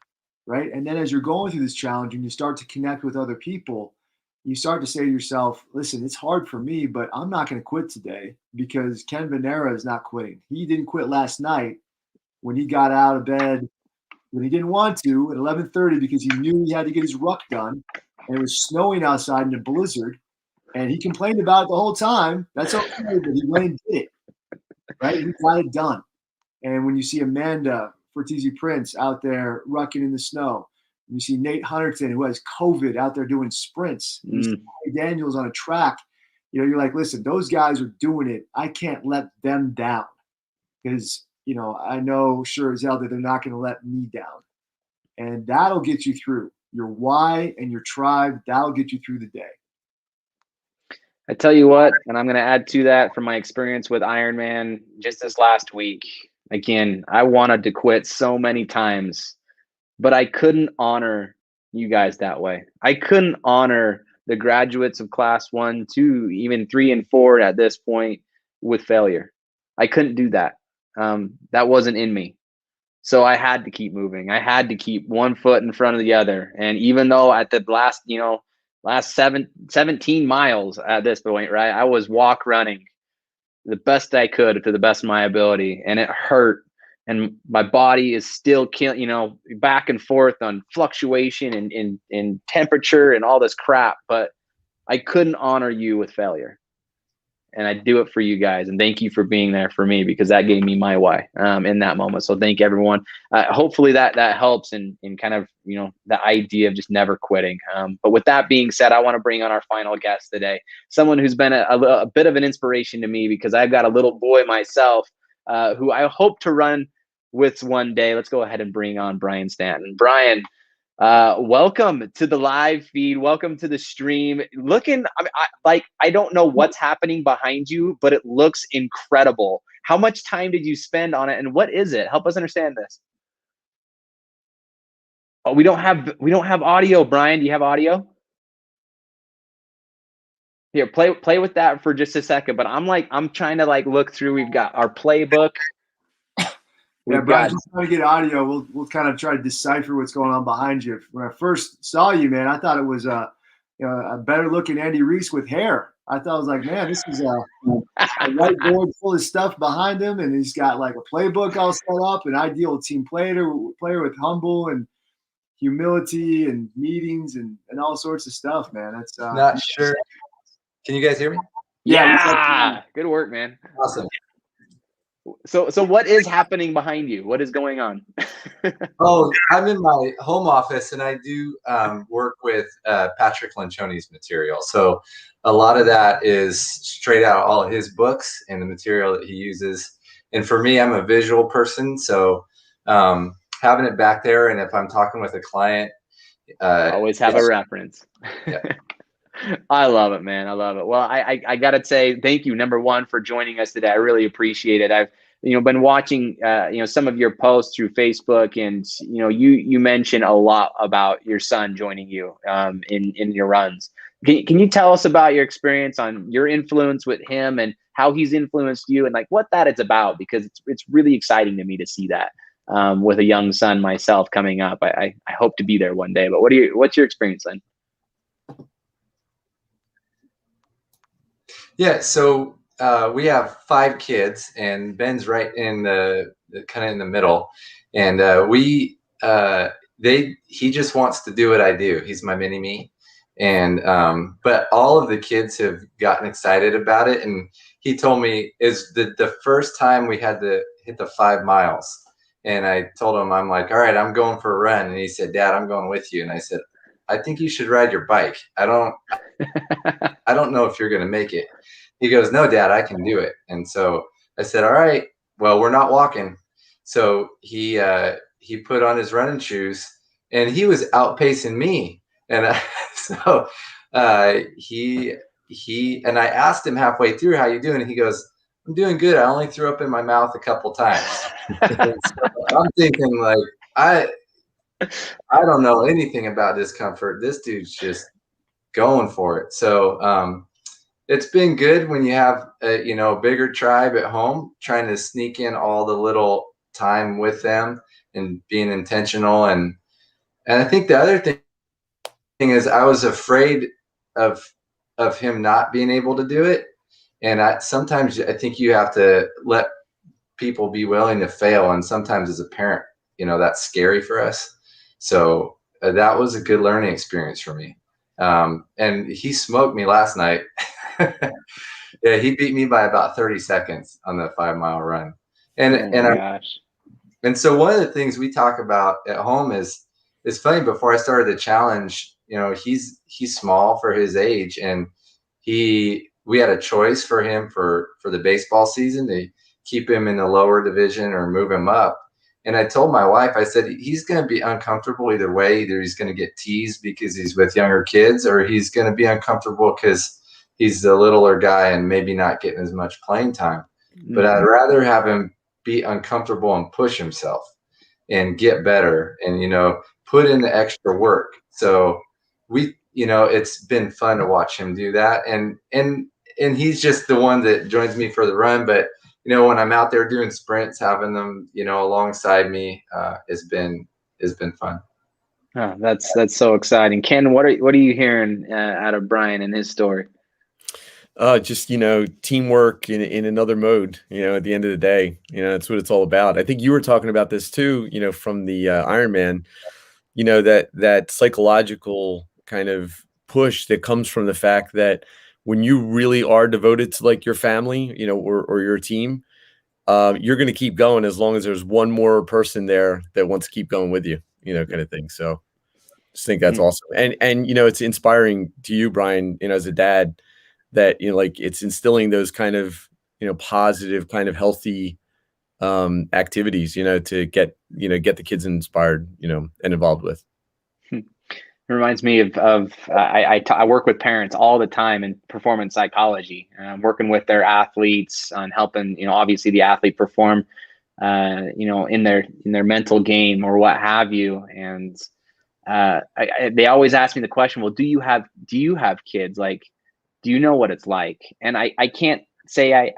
right? And then as you're going through this challenge and you start to connect with other people, you start to say to yourself, listen, it's hard for me, but I'm not going to quit today because Ken Venera is not quitting. He didn't quit last night when he got out of bed when he didn't want to at 11:30 because he knew he had to get his ruck done and it was snowing outside in a blizzard. And he complained about it the whole time. That's okay, but he went and did it, right? He got it done. And when you see Amanda Fortizzi Prince out there rucking in the snow, you see Nate Hunterton, who has COVID, out there doing sprints. You see Daniels on a track. You know, you're like, listen, those guys are doing it. I can't let them down because, you know, I know sure as hell that they're not going to let me down. And that'll get you through. Your why and your tribe, that'll get you through the day. I tell you what, and I'm going to add to that from my experience with Ironman just this last week. Again, I wanted to quit so many times, but I couldn't honor you guys that way. I couldn't honor the graduates of class 1, 2, even 3 and 4 at this point with failure. I couldn't do that. That wasn't in me. So I had to keep moving. I had to keep one foot in front of the other. And even though at the last 17 miles at this point, right, I was walk running the best I could to the best of my ability, and it hurt. And my body is still, back and forth on fluctuation and in temperature and all this crap. But I couldn't honor you with failure. And I do it for you guys. And thank you for being there for me because that gave me my why in that moment. So thank everyone. Hopefully that helps in kind of, the idea of just never quitting. But with that being said, I want to bring on our final guest today, someone who's been a bit of an inspiration to me because I've got a little boy myself who I hope to run with one day. Let's go ahead and bring on Brian Stanton. Brian, welcome to the live feed. Welcome to the stream. I don't know what's happening behind you, but it looks incredible. How much time did you spend on it, and what is it? Help us understand this. Oh, we don't have audio, Brian. Do you have audio? Here, play with that for just a second. But I'm trying to look through. We've got our playbook. Yeah, Brian, just trying to get audio. We'll kind of try to decipher what's going on behind you. When I first saw you, man, I thought it was a better looking Andy Reese with hair. I thought I was like, man, this is a whiteboard full of stuff behind him, and he's got like a playbook all set up, an ideal team player with humble and humility and meetings and all sorts of stuff, man. That's not sure. Can you guys hear me? Yeah. Good work, man. Awesome. So what is happening behind you? What is going on? Oh, I'm in my home office and I do work with Patrick Lencioni's material. So a lot of that is straight out all of his books and the material that he uses And for me, I'm a visual person, so having it back there, and if I'm talking with a client, always have a reference. Yeah. I love it, man. I love it. Well, I gotta say thank you, number one, for joining us today. I really appreciate it. I've been watching some of your posts through Facebook, and you mention a lot about your son joining you in your runs. Can you tell us about your experience on your influence with him and how he's influenced you and like what that is about? Because it's really exciting to me to see that with a young son myself coming up. I hope to be there one day. But what's your experience then? Yeah, so we have 5 kids, and Ben's right in the kind of in the middle, and he just wants to do what I do. He's my mini me, and but all of the kids have gotten excited about it, and he told me is the first time we had to hit the 5 miles, and I told him, I'm like, all right, I'm going for a run, and he said, Dad, I'm going with you, and I said, I think you should ride your bike. I don't know if you're going to make it. He goes, no, Dad, I can do it. And so I said, all right, well, we're not walking. So he put on his running shoes, and he was outpacing me. And so he and I asked him halfway through, how you doing? And he goes, I'm doing good. I only threw up in my mouth a couple times. So I'm thinking, like, I don't know anything about discomfort. This dude's just going for it. So it's been good when you have a bigger tribe at home, trying to sneak in all the little time with them and being intentional. And I think the other thing is I was afraid of him not being able to do it. And sometimes I think you have to let people be willing to fail. And sometimes as a parent, that's scary for us. So that was a good learning experience for me. And he smoked me last night. Yeah, he beat me by about 30 seconds on the 5-mile run. And so one of the things we talk about at home is funny. Before I started the challenge, he's small for his age, and we had a choice for him for the baseball season to keep him in the lower division or move him up. And I told my wife, I said, he's going to be uncomfortable either way. Either he's going to get teased because he's with younger kids, or he's going to be uncomfortable because he's the littler guy and maybe not getting as much playing time. Mm-hmm. But I'd rather have him be uncomfortable and push himself and get better and, put in the extra work. So it's been fun to watch him do that. And he's just the one that joins me for the run. But, when I'm out there doing sprints, having them, alongside me has been fun. Oh, that's so exciting. Ken, what are you hearing out of Brian and his story? Just, teamwork in another mode, at the end of the day, that's what it's all about. I think you were talking about this too, from the Ironman, that psychological kind of push that comes from the fact that when you really are devoted to like your family, or your team, you're going to keep going as long as there's one more person there that wants to keep going with you, kind of thing. So just think that's awesome. And, it's inspiring to you, Brian, as a dad, that like it's instilling those kind of positive, kind of healthy activities to get the kids inspired and involved with. It reminds me of I work with parents all the time in performance psychology. I'm working with their athletes on helping obviously the athlete perform in their mental game or what have you. And they always ask me the question, well, do you have kids? Like, do you know what it's like? And I can't say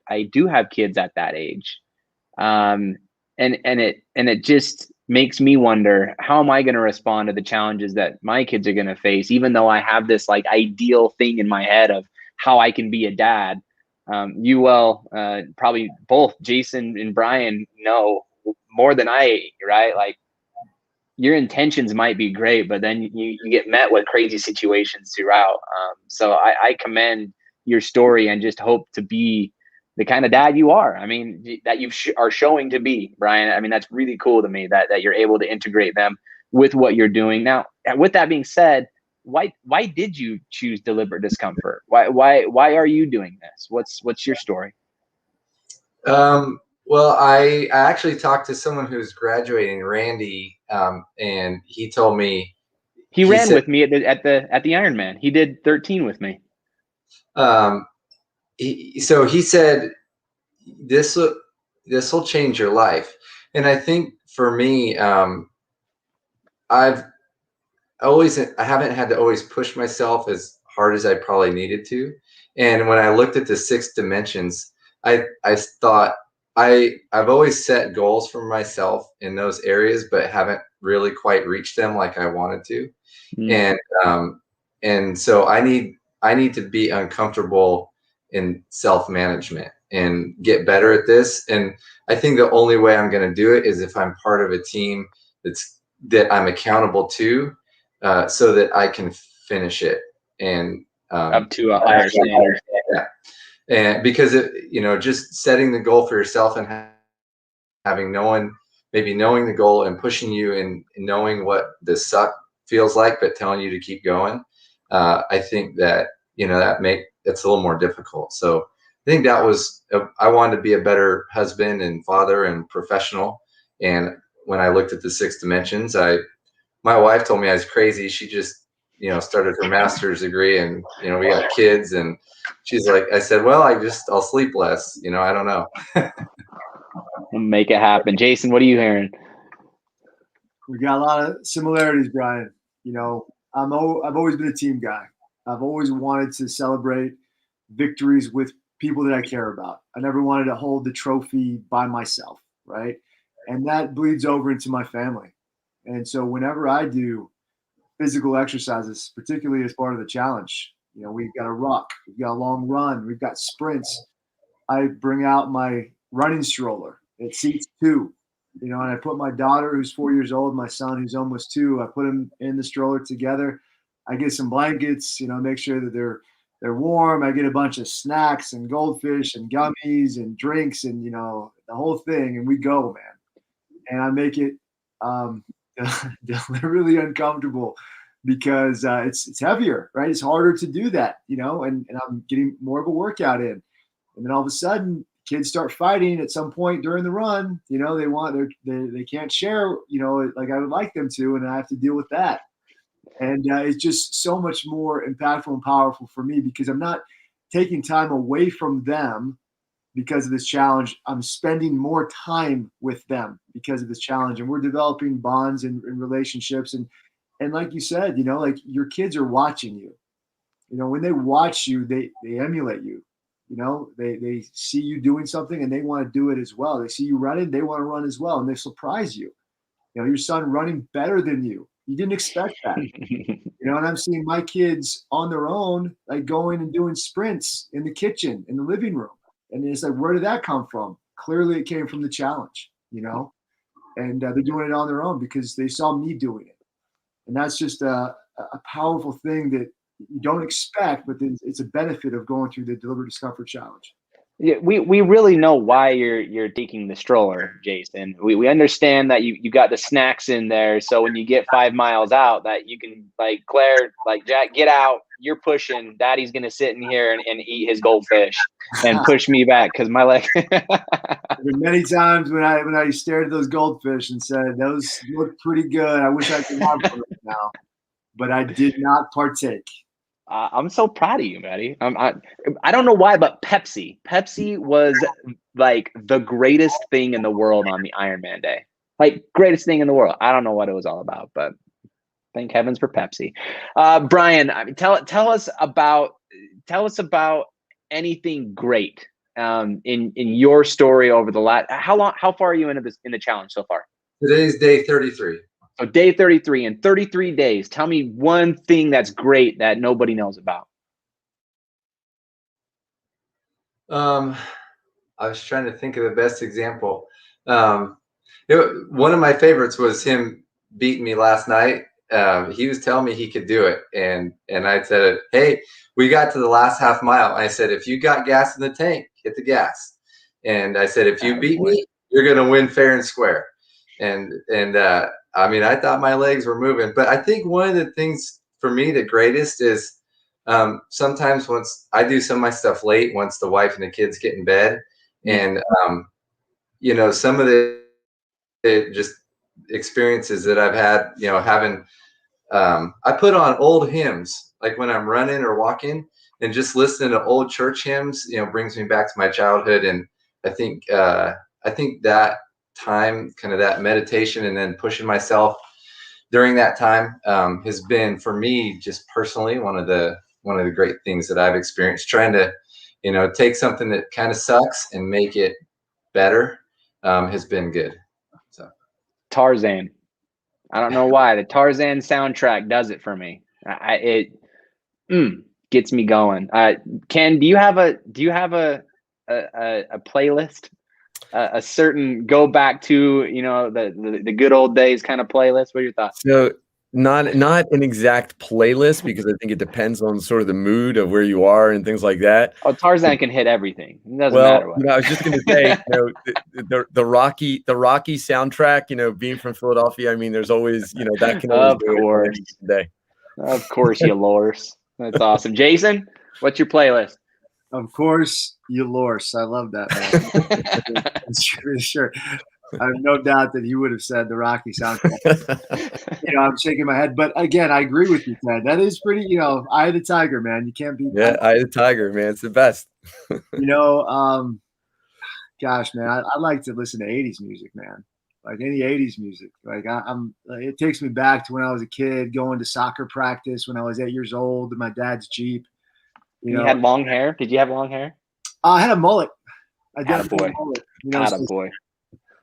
I do have kids at that age. And it just makes me wonder, how am I going to respond to the challenges that my kids are going to face, even though I have this like ideal thing in my head of how I can be a dad. Probably both Jason and Brian know more than I, right? Like, your intentions might be great, but then you get met with crazy situations throughout. So I commend your story and just hope to be the kind of dad you are. I mean, that you are showing to be, Brian. I mean, that's really cool to me that you're able to integrate them with what you're doing. Now, with that being said, why did you choose Deliberate Discomfort? Why are you doing this? What's your story? Well, I actually talked to someone who's graduating, Randy, and he told me he ran with me at the Ironman. He did 13 with me. So he said this will change your life, and I think for me, I haven't had to always push myself as hard as I probably needed to, and when I looked at the 6 dimensions, I thought I've always set goals for myself in those areas, but haven't really quite reached them like I wanted to. And so I need to be uncomfortable in self-management and get better at this. And I think the only way I'm going to do it is if I'm part of a team that I'm accountable to, so that I can finish it and up to a higher standard. Yeah. And because just setting the goal for yourself and having maybe knowing the goal and pushing you and knowing what the suck feels like, but telling you to keep going. I think that, it's a little more difficult. So I think I wanted to be a better husband and father and professional. And when I looked at the 6 dimensions, my wife told me I was crazy. She just, started her master's degree, and, we got kids, and she's like, I said, well, I'll sleep less. I don't know. We'll make it happen. Jason, what are you hearing? We got a lot of similarities, Brian. I've always been a team guy. I've always wanted to celebrate victories with people that I care about. I never wanted to hold the trophy by myself, right? And that bleeds over into my family. And so whenever I do physical exercises, particularly as part of the challenge, we've got a ruck, we've got a long run, we've got sprints. I bring out my running stroller. It seats 2, and I put my daughter, who's 4 years old, my son, who's almost 2, I put them in the stroller together. I get some blankets, make sure that they're warm. I get a bunch of snacks and goldfish and gummies and drinks and, the whole thing. And we go, man. And I make it really uncomfortable because it's heavier, right? It's harder to do that, and I'm getting more of a workout in. And then all of a sudden, kids start fighting at some point during the run. They can't share, like I would like them to, and I have to deal with that. And it's just so much more impactful and powerful for me because I'm not taking time away from them because of this challenge. I'm spending more time with them because of this challenge, and we're developing bonds and relationships. And like you said, like your kids are watching you. When they watch you, they emulate you. They see you doing something and they want to do it as well. They see you running, they want to run as well, and they surprise you. Your son running better than you. You didn't expect that. And I'm seeing my kids on their own, like going and doing sprints in the kitchen, in the living room. And it's like, where did that come from? Clearly it came from the challenge, and they're doing it on their own because they saw me doing it. And that's just a powerful thing that you don't expect, but it's a benefit of going through the Deliberate Discomfort Challenge. Yeah, we really know why you're taking the stroller, Jason. We understand that you got the snacks in there, so when you get 5 miles out, that you can, like, Claire, like, Jack, get out. You're pushing. Daddy's gonna sit in here and eat his goldfish and push me back because my leg. There been many times when I stared at those goldfish and said, "Those look pretty good. I wish I could have them right now," but I did not partake. I'm so proud of you, buddy. I don't know why, but Pepsi was like the greatest thing in the world on the Ironman day. Like, greatest thing in the world. I don't know what it was all about, but thank heavens for Pepsi. Brian, I mean, tell us about anything great in your story over the last. How far are you into the challenge so far? Today's day 33. So day 33, in 33 days, tell me one thing that's great that nobody knows about. I was trying to think of the best example. One of my favorites was him beating me last night. He was telling me he could do it. And I said, hey, we got to the last half mile. I said, if you got gas in the tank, hit the gas. And I said, if you beat me, you're going to win fair and square. And I mean, I thought my legs were moving, but I think one of the things for me, the greatest is sometimes once I do some of my stuff late, once the wife and the kids get in bed, and you know, some of the just experiences that I've had, you know, having, I put on old hymns, like when I'm running or walking, and just listening to old church hymns, you know, brings me back to my childhood. And I think that time, kind of that meditation and then pushing myself during that time, has been for me just personally one of the great things that I've experienced, trying to, you know, take something that kind of sucks and make it better, has been good. So Tarzan. I don't know why the Tarzan soundtrack does it for me. It gets me going. Ken, do you have a playlist? A certain go back to, you know, the good old days kind of playlist? What are your thoughts? So not an exact playlist, because I think it depends on sort of the mood of where you are and things like that. Oh, Tarzan can hit everything. It doesn't matter what. You know, I was just going to say, you know, the Rocky soundtrack, you know, being from Philadelphia, I mean, there's always, you know, that can always do it any day. Of course, you Lors. That's awesome. Jason, what's your playlist? Of course, you Lors. I love that, man. Sure. I have no doubt that he would have said the Rocky soundtrack. You know, I'm shaking my head, but again, I agree with you, Ted. That is pretty. You know, Eye of the Tiger, man. You can't beat that. Eye of the Tiger, man. It's the best. You know, gosh, man, I like to listen to 80s music, man. Like any 80s music. Like it takes me back to when I was a kid, going to soccer practice when I was 8 years old in my dad's Jeep. You had long hair? Did you have long hair? I had a mullet. I did a mullet. You know,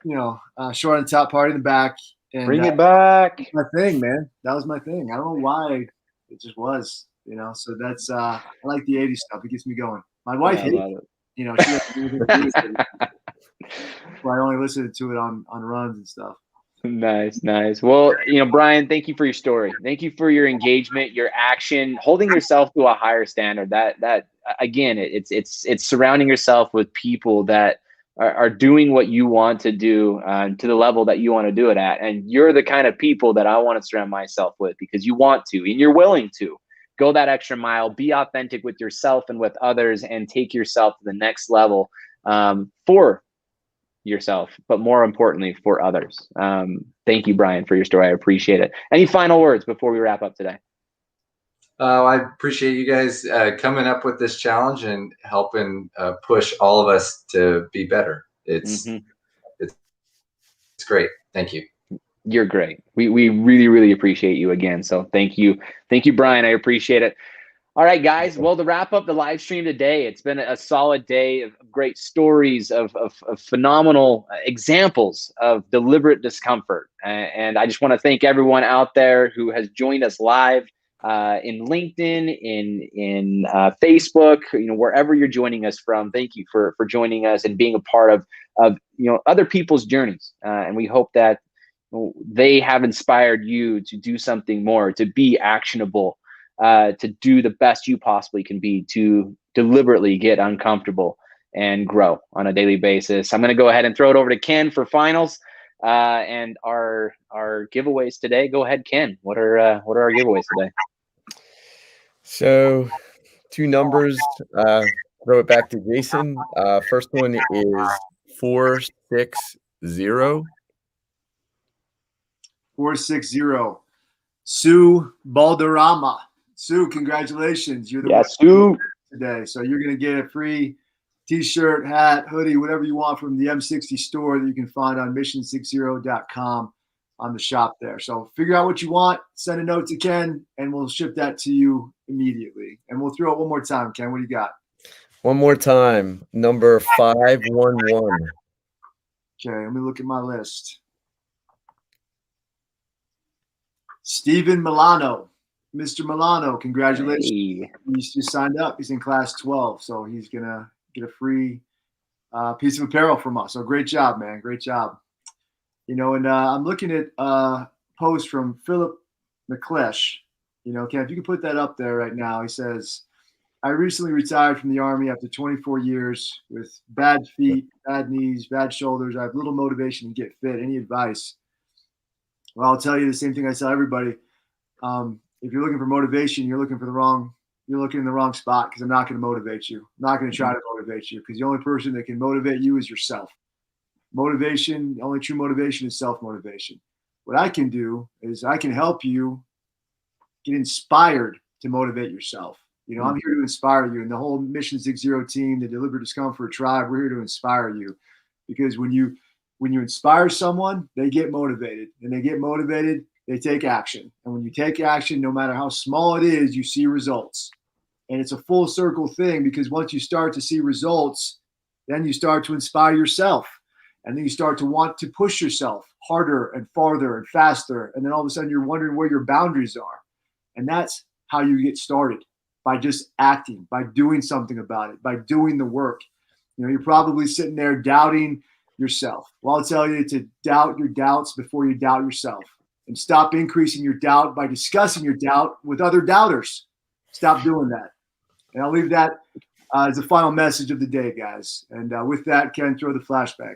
you know, short on the top, part in the back. And, bring it back. My thing, man. That was my thing. I don't know why it just was, you know. So that's I like the 80s stuff. It gets me going. My wife hates it. You know, I only listened to it on runs and stuff. Nice. Well, you know, Brian, thank you for your story. Thank you for your engagement, your action, holding yourself to a higher standard. That again, it's surrounding yourself with people that are doing what you want to do, to the level that you want to do it at. And you're the kind of people that I want to surround myself with, because you want to, and you're willing to go that extra mile, be authentic with yourself and with others, and take yourself to the next level, for yourself, but more importantly for others. Thank you, Brian, for your story. I appreciate it. Any final words before we wrap up today? I appreciate you guys coming up with this challenge and helping push all of us to be better. It's great. Thank you. You're great. We really, really appreciate you again. So thank you, Brian. I appreciate it. All right, guys. Well, to wrap up the live stream today, it's been a solid day of great stories, of phenomenal examples of deliberate discomfort. And I just want to thank everyone out there who has joined us live in LinkedIn, in Facebook, you know, wherever you're joining us from. Thank you for joining us and being a part of you know, other people's journeys. And we hope that they have inspired you to do something more, to be actionable, to do the best you possibly can be, to deliberately get uncomfortable and grow on a daily basis. I'm going to go ahead and throw it over to Ken for finals and our giveaways today. Go ahead, Ken. What are our giveaways today? So 2 numbers. Throw it back to Jason. First one is 460. 460. Sue Balderrama. Sue, congratulations. You're the winner Sue today. So you're going to get a free t-shirt, hat, hoodie, whatever you want from the M60 store that you can find on mission60.com on the shop there. So figure out what you want, send a note to Ken, and we'll ship that to you immediately. And we'll throw it one more time. Ken, what do you got? One more time. Number 511. Okay, let me look at my list. Stephen Milano. Mr. Milano, congratulations. Hey. He's just signed up. He's in class 12, so he's going to get a free piece of apparel from us. So great job, man. Great job. You know, and I'm looking at a post from Philip McClesh. You know, Ken, if you can put that up there right now. He says, I recently retired from the Army after 24 years with bad feet, bad knees, bad shoulders. I have little motivation to get fit. Any advice? Well, I'll tell you the same thing I tell everybody. If you're looking for motivation, you're looking in the wrong spot, because I'm not going to motivate you. I'm not going to try to motivate you, because the only person that can motivate you is yourself. motivation, the only true motivation is self-motivation. What I can do is I can help you get inspired to motivate yourself. I'm here to inspire you. And the whole Mission 60 team, the Deliberate Discomfort tribe, we're here to inspire you. Because when you inspire someone, they get motivated. And they get motivated, they take action. And when you take action, no matter how small it is, you see results. And it's a full circle thing, because once you start to see results, then you start to inspire yourself. And then you start to want to push yourself harder and farther and faster. And then all of a sudden you're wondering where your boundaries are. And that's how you get started, by just acting, by doing something about it, by doing the work. You're probably sitting there doubting yourself. Well, I'll tell you to doubt your doubts before you doubt yourself, and stop increasing your doubt by discussing your doubt with other doubters. Stop doing that. And I'll leave that as the final message of the day, guys. And with that, Ken, throw the flashback.